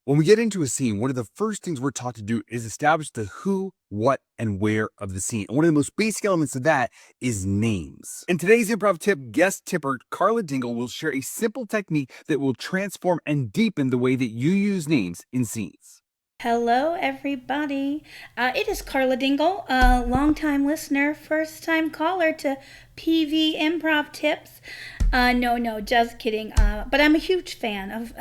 When we get into a scene, one of the first things we're taught to do is establish the who, what, and where of the scene. And one of the most basic elements of that is names. In today's improv tip, guest tipper Karla Dingle will share a simple technique that will transform and deepen the way that you use names in scenes. Hello, everybody. It is Karla Dingle, a longtime listener, first time caller to PV Improv tips. No, just kidding. But I'm a huge fan of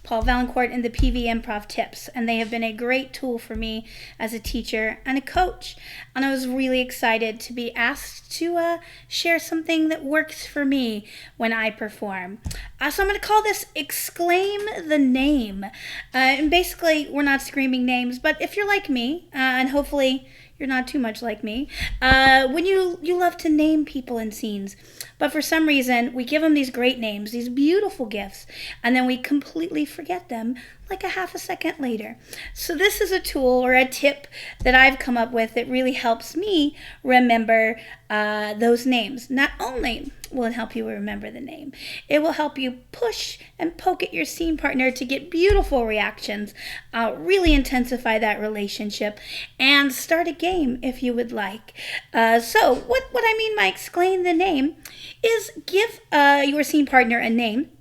Paul Valancourt and the PV Improv tips, and they have been a great tool for me as a teacher and a coach. And I was really excited to be asked to share something that works for me when I perform. So I'm going to call this Exclaim the Name. And basically, we're not screaming names, but if you're like me, and hopefully you're not too much like me, when you love to name people in scenes, but for some reason we give them these great names, these beautiful gifts, and then we completely forget them like a half a second later. So this is a tool or a tip that I've come up with that really helps me remember those names. Not only will it help you remember the name, it will help you push and poke at your scene partner to get beautiful reactions, really intensify that relationship, and start a game if you would like. So what I mean by Exclaim the Name is give your scene partner a name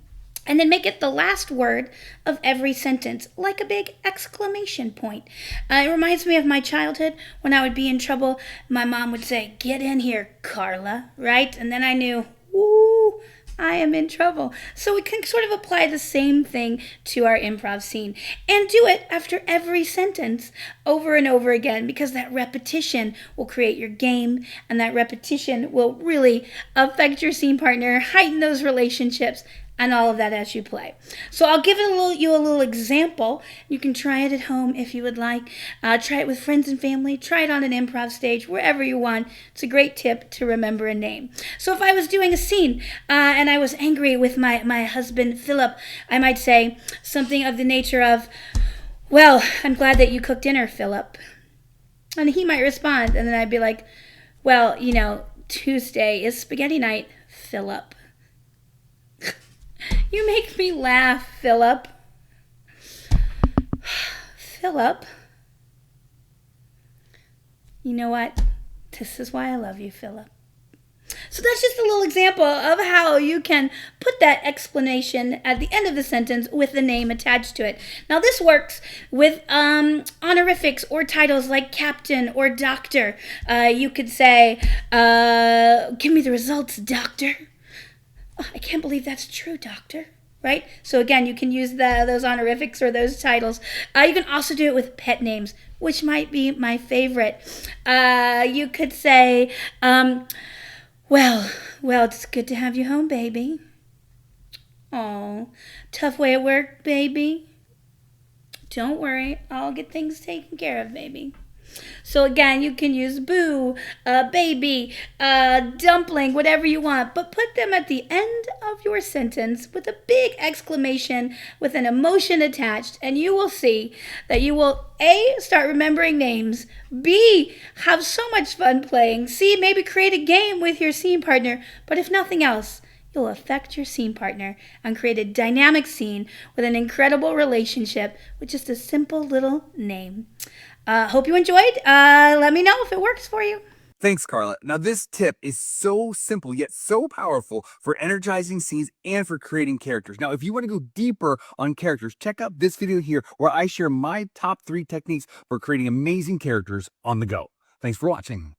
and then make it the last word of every sentence, like a big exclamation point. It reminds me of my childhood when I would be in trouble. My mom would say, "Get in here, Karla," right? And then I knew, ooh, I am in trouble. So we can sort of apply the same thing to our improv scene and do it after every sentence over and over again, because that repetition will create your game, and that repetition will really affect your scene partner, heighten those relationships, and all of that as you play. So I'll give you a little example. You can try it at home if you would like. Try it with friends and family. Try it on an improv stage, wherever you want. It's a great tip to remember a name. So if I was doing a scene and I was angry with my husband, Philip, I might say something of the nature of, "Well, I'm glad that you cooked dinner, Philip." And he might respond, and then I'd be like, "Well, Tuesday is spaghetti night, Philip." You make me laugh, Philip. Philip. You know what? This is why I love you, Philip. So that's just a little example of how you can put that explanation at the end of the sentence with the name attached to it. Now this works with honorifics or titles like captain or doctor. You could say, "Give me the results, doctor." "Oh, I can't believe that's true, doctor." Right? So again, you can use those honorifics or those titles. You can also do it with pet names, which might be my favorite. You could say, well, it's good to have you home, baby." "Oh, tough way at work, baby." "Don't worry, I'll get things taken care of, baby." So again, you can use boo, baby, dumpling, whatever you want, but put them at the end of your sentence with a big exclamation with an emotion attached, and you will see that you will A, start remembering names, B, have so much fun playing, C, maybe create a game with your scene partner, but if nothing else, you'll affect your scene partner and create a dynamic scene with an incredible relationship with just a simple little name. Hope you enjoyed. Let me know if it works for you. Thanks, Karla. Now, this tip is so simple yet so powerful for energizing scenes and for creating characters. Now, if you want to go deeper on characters, check out this video here where I share my top 3 techniques for creating amazing characters on the go. Thanks for watching.